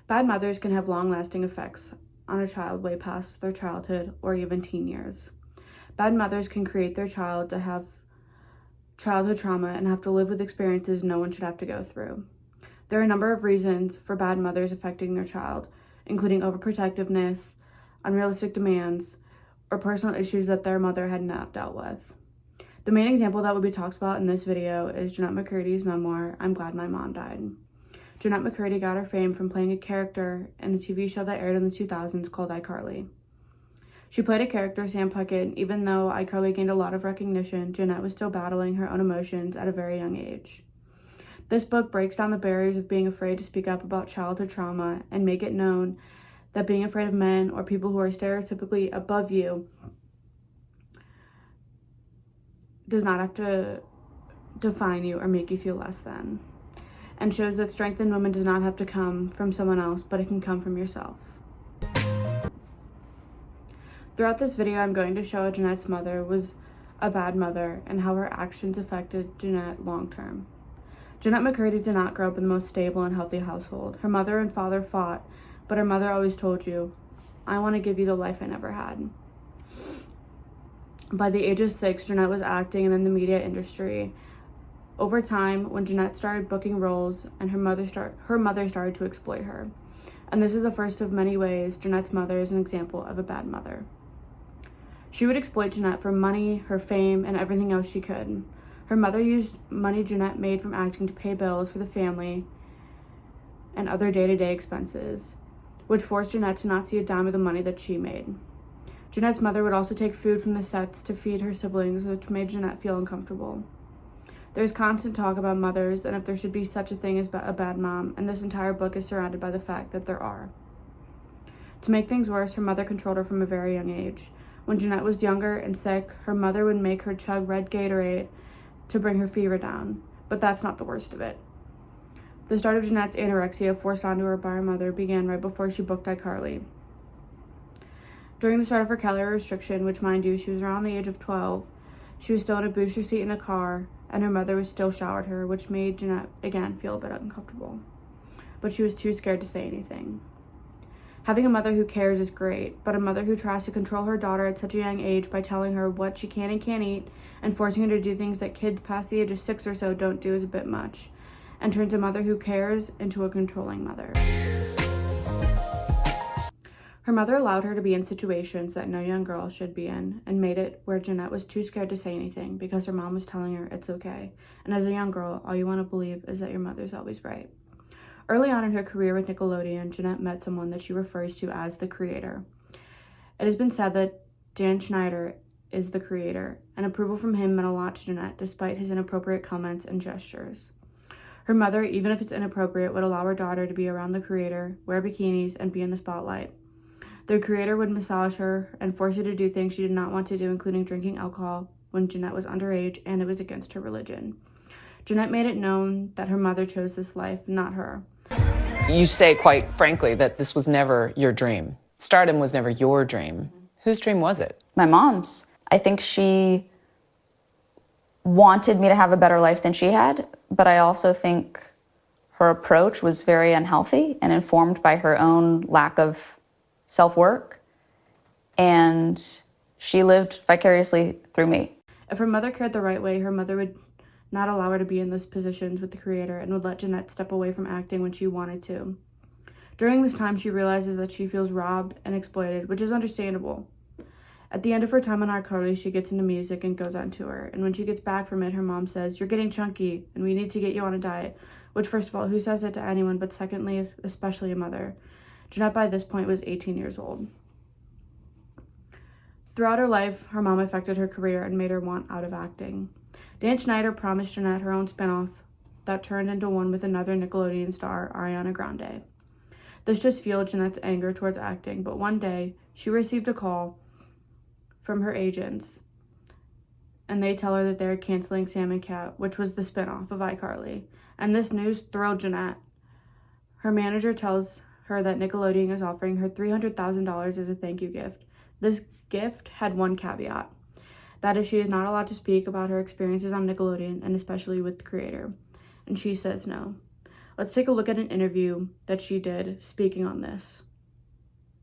Bad mothers can have long-lasting effects on a child way past their childhood or even teen years. Bad mothers can create their child to have childhood trauma and have to live with experiences no one should have to go through. There are a number of reasons for bad mothers affecting their child, including overprotectiveness, unrealistic demands, or personal issues that their mother had not dealt with. The main example that will be talked about in this video is Jennette McCurdy's memoir, I'm Glad My Mom Died. Jennette McCurdy got her fame from playing a character in a TV show that aired in the 2000s called iCarly. She played a character, Sam Puckett, and even though iCarly gained a lot of recognition, Jennette was still battling her own emotions at a very young age. This book breaks down the barriers of being afraid to speak up about childhood trauma and make it known that being afraid of men or people who are stereotypically above you does not have to define you or make you feel less than, and shows that strength in women does not have to come from someone else, but it can come from yourself. Throughout this video, I'm going to show how Jennette's mother was a bad mother and how her actions affected Jennette long term. Jennette McCurdy did not grow up in the most stable and healthy household. Her mother and father fought, but her mother always told you, I want to give you the life I never had. By the age of 6, Jennette was acting and in the media industry. Over time, when Jennette started booking roles, and her mother started to exploit her. And this is the first of many ways Jennette's mother is an example of a bad mother. She would exploit Jennette for money, her fame, and everything else she could. Her mother used money Jennette made from acting to pay bills for the family and other day-to-day expenses, which forced Jennette to not see a dime of the money that she made. Jennette's mother would also take food from the sets to feed her siblings, which made Jennette feel uncomfortable. There's constant talk about mothers and if there should be such a thing as a bad mom, and this entire book is surrounded by the fact that there are. To make things worse, her mother controlled her from a very young age. When Jennette was younger and sick, her mother would make her chug red Gatorade to bring her fever down, but that's not the worst of it. The start of Jennette's anorexia, forced onto her by her mother, began right before she booked iCarly. During the start of her calorie restriction, which mind you, she was around the age of 12, she was still in a booster seat in a car, and her mother was still showered her, which made Jennette, again, feel a bit uncomfortable. But she was too scared to say anything. Having a mother who cares is great, but a mother who tries to control her daughter at such a young age by telling her what she can and can't eat and forcing her to do things that kids past the age of 6 or so don't do is a bit much, and turns a mother who cares into a controlling mother. Her mother allowed her to be in situations that no young girl should be in, and made it where Jennette was too scared to say anything because her mom was telling her it's okay. And as a young girl, all you want to believe is that your mother's always right. Early on in her career with Nickelodeon, Jennette met someone that she refers to as the creator. It has been said that Dan Schneider is the creator, and approval from him meant a lot to Jennette despite his inappropriate comments and gestures. Her mother, even if it's inappropriate, would allow her daughter to be around the creator, wear bikinis, and be in the spotlight. The creator would massage her and force her to do things she did not want to do, including drinking alcohol when Jennette was underage, and it was against her religion. Jennette made it known that her mother chose this life, not her. You say quite frankly that this was never your dream. Stardom was never your dream. Whose dream was it? My mom's. I think she wanted me to have a better life than she had, but I also think her approach was very unhealthy and informed by her own lack of self-work, and she lived vicariously through me. If her mother cared the right way, her mother would not allow her to be in those positions with the creator and would let Jennette step away from acting when she wanted to. During this time, she realizes that she feels robbed and exploited, which is understandable. At the end of her time on iCarly, she gets into music and goes on tour, and when she gets back from it, her mom says, "You're getting chunky, and we need to get you on a diet," which, first of all, who says it to anyone, but secondly, especially a mother. Jennette, by this point, was 18 years old. Throughout her life, her mom affected her career and made her want out of acting. Dan Schneider promised Jennette her own spinoff that turned into one with another Nickelodeon star, Ariana Grande. This just fueled Jennette's anger towards acting, but one day, she received a call from her agents, and they tell her that they're canceling Sam and Cat, which was the spinoff of iCarly. And this news thrilled Jennette. Her manager tells her that Nickelodeon is offering her $300,000 as a thank you gift. This gift had one caveat. That is, she is not allowed to speak about her experiences on Nickelodeon, and especially with the creator. And she says no. Let's take a look at an interview that she did speaking on this.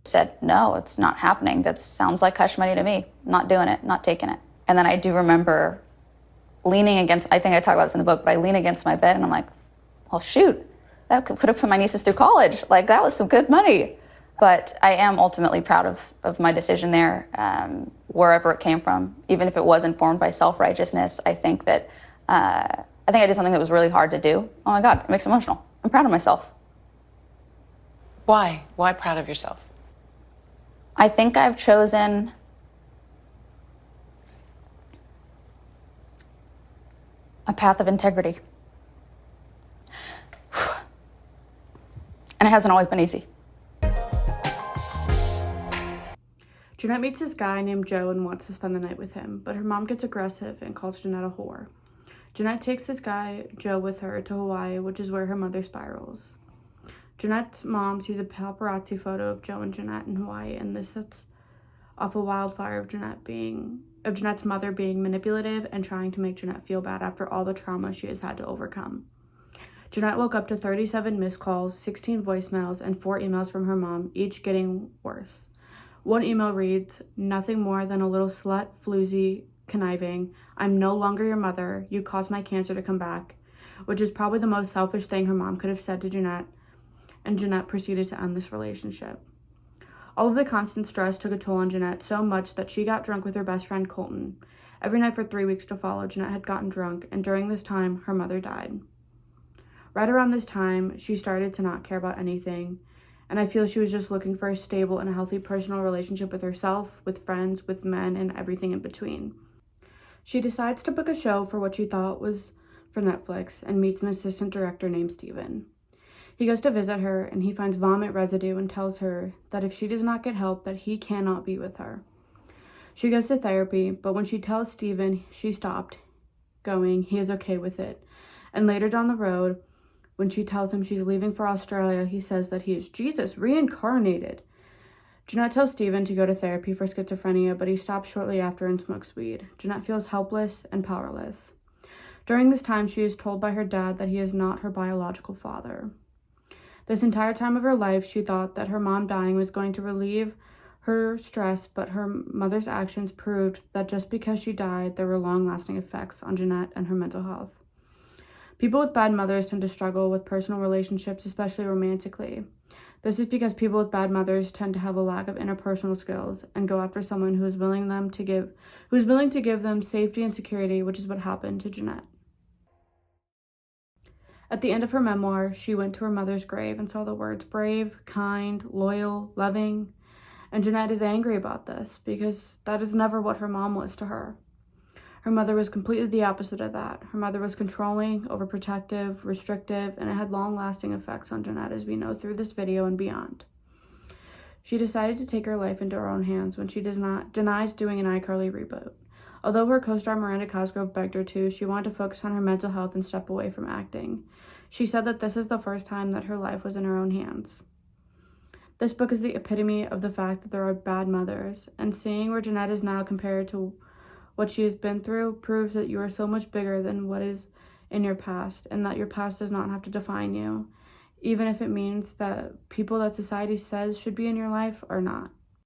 Said, no, it's not happening. That sounds like hush money to me. Not doing it, not taking it. And then I do remember leaning against, I think I talk about this in the book, but I lean against my bed and I'm like, well, shoot, that could have put my nieces through college. Like, that was some good money. But I am ultimately proud of my decision there, wherever it came from. Even if it was informed by self-righteousness, I think that, I did something that was really hard to do. Oh my God, it makes me emotional. I'm proud of myself. Why? Why proud of yourself? I think I've chosen a path of integrity. And it hasn't always been easy. Jeanette meets this guy named Joe and wants to spend the night with him, but her mom gets aggressive and calls Jeanette a whore. Jeanette takes this guy, Joe, with her to Hawaii, which is where her mother spirals. Jeanette's mom sees a paparazzi photo of Joe and Jeanette in Hawaii, and this sets off a wildfire of Jeanette's mother being manipulative and trying to make Jeanette feel bad after all the trauma she has had to overcome. Jeanette woke up to 37 missed calls, 16 voicemails, and 4 emails from her mom, each getting worse. One email reads, "Nothing more than a little slut, floozy, conniving. I'm no longer your mother. You caused my cancer to come back," which is probably the most selfish thing her mom could have said to Jeanette, and Jeanette proceeded to end this relationship. All of the constant stress took a toll on Jeanette so much that she got drunk with her best friend Colton. Every night for 3 weeks to follow, Jeanette had gotten drunk, and during this time, her mother died. Right around this time, she started to not care about anything, and I feel she was just looking for a stable and a healthy personal relationship with herself, with friends, with men, and everything in between. She decides to book a show for what she thought was for Netflix and meets an assistant director named Steven. He goes to visit her and he finds vomit residue and tells her that if she does not get help, that he cannot be with her. She goes to therapy, but when she tells Steven she stopped going, he is okay with it. And later down the road, when she tells him she's leaving for Australia, he says that he is Jesus reincarnated. Jeanette tells Steven to go to therapy for schizophrenia, but he stops shortly after and smokes weed. Jeanette feels helpless and powerless. During this time, she is told by her dad that he is not her biological father. This entire time of her life, she thought that her mom dying was going to relieve her stress, but her mother's actions proved that just because she died, there were long-lasting effects on Jeanette and her mental health. People with bad mothers tend to struggle with personal relationships, especially romantically. This is because people with bad mothers tend to have a lack of interpersonal skills and go after someone who is willing to give them safety and security, which is what happened to Jeanette. At the end of her memoir, she went to her mother's grave and saw the words brave, kind, loyal, loving, and Jeanette is angry about this because that is never what her mom was to her. Her mother was completely the opposite of that. Her mother was controlling, overprotective, restrictive, and it had long-lasting effects on Jeanette, as we know through this video and beyond. She decided to take her life into her own hands when she denies doing an iCarly reboot. Although her co-star Miranda Cosgrove begged her to, she wanted to focus on her mental health and step away from acting. She said that this is the first time that her life was in her own hands. This book is the epitome of the fact that there are bad mothers, and seeing where Jeanette is now compared to what she has been through proves that you are so much bigger than what is in your past, and that your past does not have to define you, even if it means that people that society says should be in your life are not.